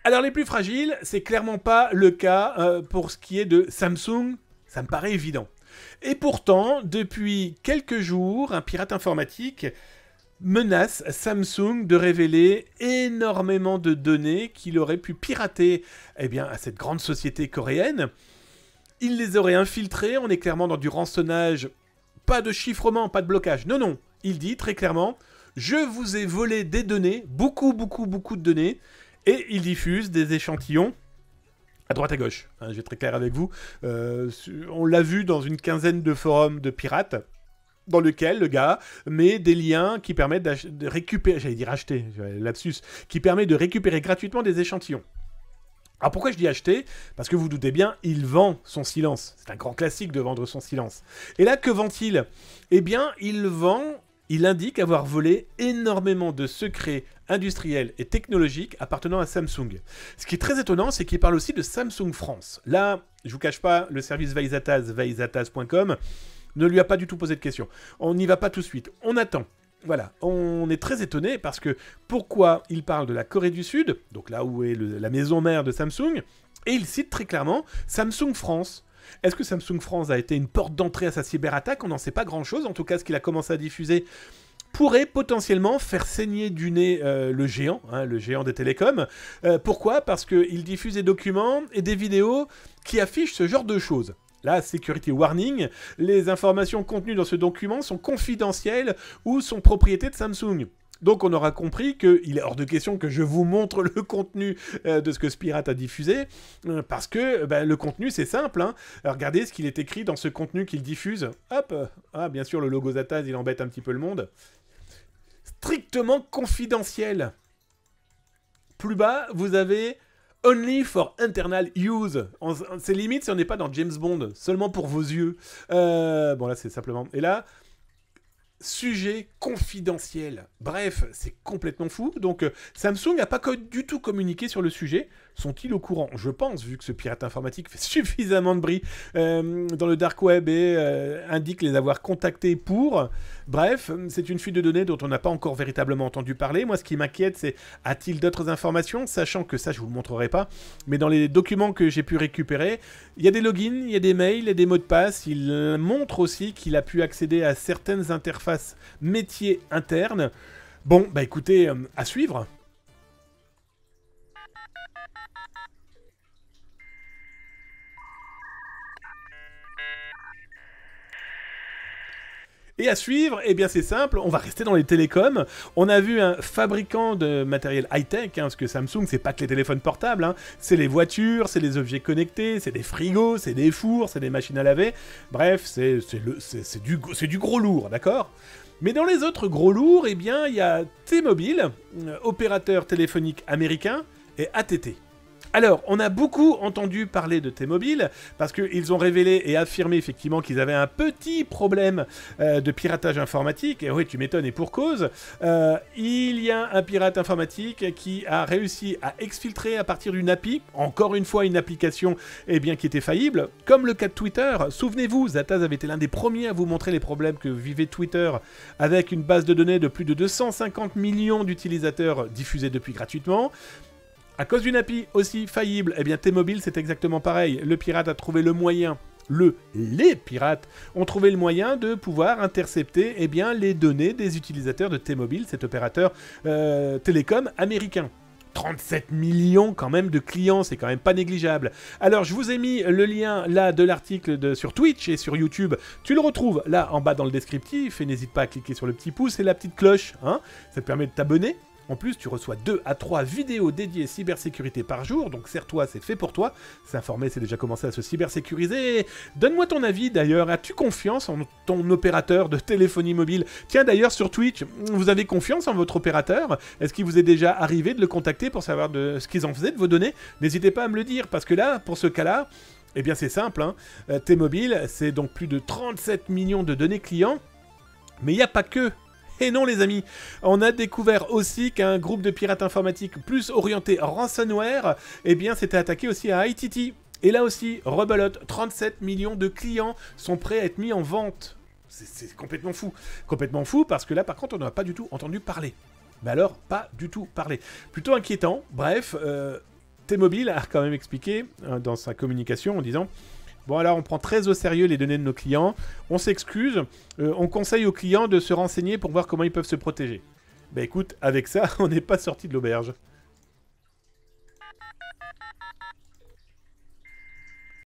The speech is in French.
Alors les plus fragiles, c'est clairement pas le cas pour ce qui est de Samsung, ça me paraît évident. Et pourtant, depuis quelques jours, un pirate informatique menace Samsung de révéler énormément de données qu'il aurait pu pirater à cette grande société coréenne. Il les aurait infiltrées, on est clairement dans du rançonnage, pas de chiffrement, pas de blocage. Non, non, il dit très clairement, je vous ai volé des données, beaucoup de données, et il diffuse des échantillons à droite à gauche. Hein, je vais être très clair avec vous. On l'a vu dans une quinzaine de forums de pirates, dans lequel le gars met des liens qui permettent de récupérer, j'allais dire acheter, lapsus, qui permet de récupérer gratuitement des échantillons. Alors pourquoi je dis acheter? Parce que vous doutez bien, il vend son silence. C'est un grand classique de vendre son silence. Et là, que vend-il? Eh bien, il indique avoir volé énormément de secrets industriels et technologiques appartenant à Samsung. Ce qui est très étonnant, c'est qu'il parle aussi de Samsung France. Là, je vous cache pas, le service veizataz.com ne lui a pas du tout posé de questions. On n'y va pas tout de suite. On attend. Voilà, on est très étonné parce que pourquoi il parle de la Corée du Sud, donc là où est la maison mère de Samsung, et il cite très clairement Samsung France. Est-ce que Samsung France a été une porte d'entrée à sa cyberattaque? On n'en sait pas grand-chose. En tout cas, ce qu'il a commencé à diffuser pourrait potentiellement faire saigner du nez le géant des télécoms. Pourquoi? Parce qu'il diffuse des documents et des vidéos qui affichent ce genre de choses. Là, security warning, les informations contenues dans ce document sont confidentielles ou sont propriété de Samsung. Donc on aura compris qu'il est hors de question que je vous montre le contenu de ce que ce pirate a diffusé, parce que le contenu c'est simple. Hein. Alors, regardez ce qu'il est écrit dans ce contenu qu'il diffuse. Hop, bien sûr le logo Zataz il embête un petit peu le monde. Strictement confidentiel. Plus bas, vous avez Only for internal use. C'est limite si on n'est pas dans James Bond, seulement pour vos yeux. Bon là c'est simplement... Et là... Sujet confidentiel. Bref, c'est complètement fou. Donc, Samsung n'a pas du tout communiqué sur le sujet. Sont-ils au courant? Je pense, vu que ce pirate informatique fait suffisamment de bruit dans le dark web et indique les avoir contactés pour... Bref, c'est une fuite de données dont on n'a pas encore véritablement entendu parler. Moi, ce qui m'inquiète, c'est a-t-il d'autres informations? Sachant que ça, je vous le montrerai pas. Mais dans les documents que j'ai pu récupérer, il y a des logins, il y a des mails, il y a des mots de passe. Il montre aussi qu'il a pu accéder à certaines interfaces métiers internes. Bon, bah écoutez, à suivre. Et à suivre, eh bien c'est simple, on va rester dans les télécoms. On a vu un fabricant de matériel high-tech, parce que Samsung, c'est pas que les téléphones portables, c'est les voitures, c'est les objets connectés, c'est des frigos, c'est des fours, c'est des machines à laver. Bref, c'est du gros lourd, d'accord? Mais dans les autres gros lourds, eh bien, il y a T-Mobile, opérateur téléphonique américain, et AT&T. Alors, on a beaucoup entendu parler de T-Mobile, parce qu'ils ont révélé et affirmé effectivement qu'ils avaient un petit problème de piratage informatique, et oui, tu m'étonnes, et pour cause. Il y a un pirate informatique qui a réussi à exfiltrer à partir d'une API, encore une fois une application qui était faillible, comme le cas de Twitter. Souvenez-vous, Zataz avait été l'un des premiers à vous montrer les problèmes que vivait Twitter avec une base de données de plus de 250 millions d'utilisateurs diffusés depuis gratuitement. À cause d'une API aussi faillible, T-Mobile c'est exactement pareil. Le pirate a trouvé le moyen, les pirates ont trouvé le moyen de pouvoir intercepter les données des utilisateurs de T-Mobile, cet opérateur télécom américain. 37 millions quand même de clients, c'est quand même pas négligeable. Alors je vous ai mis le lien là de l'article sur Twitch et sur YouTube. Tu le retrouves là en bas dans le descriptif et n'hésite pas à cliquer sur le petit pouce et la petite cloche. Ça te permet de t'abonner. En plus, tu reçois 2 à 3 vidéos dédiées cybersécurité par jour, donc serre-toi, c'est fait pour toi. S'informer, c'est déjà commencé à se cybersécuriser. Donne-moi ton avis d'ailleurs, as-tu confiance en ton opérateur de téléphonie mobile? Tiens d'ailleurs, sur Twitch, vous avez confiance en votre opérateur? Est-ce qu'il vous est déjà arrivé de le contacter pour savoir de ce qu'ils en faisaient de vos données? N'hésitez pas à me le dire, parce que là, pour ce cas-là, c'est simple. T-Mobile, c'est donc plus de 37 millions de données clients, mais il n'y a pas que... Et non les amis, on a découvert aussi qu'un groupe de pirates informatiques plus orienté ransomware, s'était attaqué aussi à ITT. Et là aussi, rebelote, 37 millions de clients sont prêts à être mis en vente. C'est complètement fou. Complètement fou parce que là par contre on n'a pas du tout entendu parler. Mais alors, pas du tout parler. Plutôt inquiétant, bref... T-Mobile a quand même expliqué dans sa communication en disant « Bon alors on prend très au sérieux les données de nos clients, on s'excuse, on conseille aux clients de se renseigner pour voir comment ils peuvent se protéger. » Bah écoute, avec ça, on n'est pas sorti de l'auberge.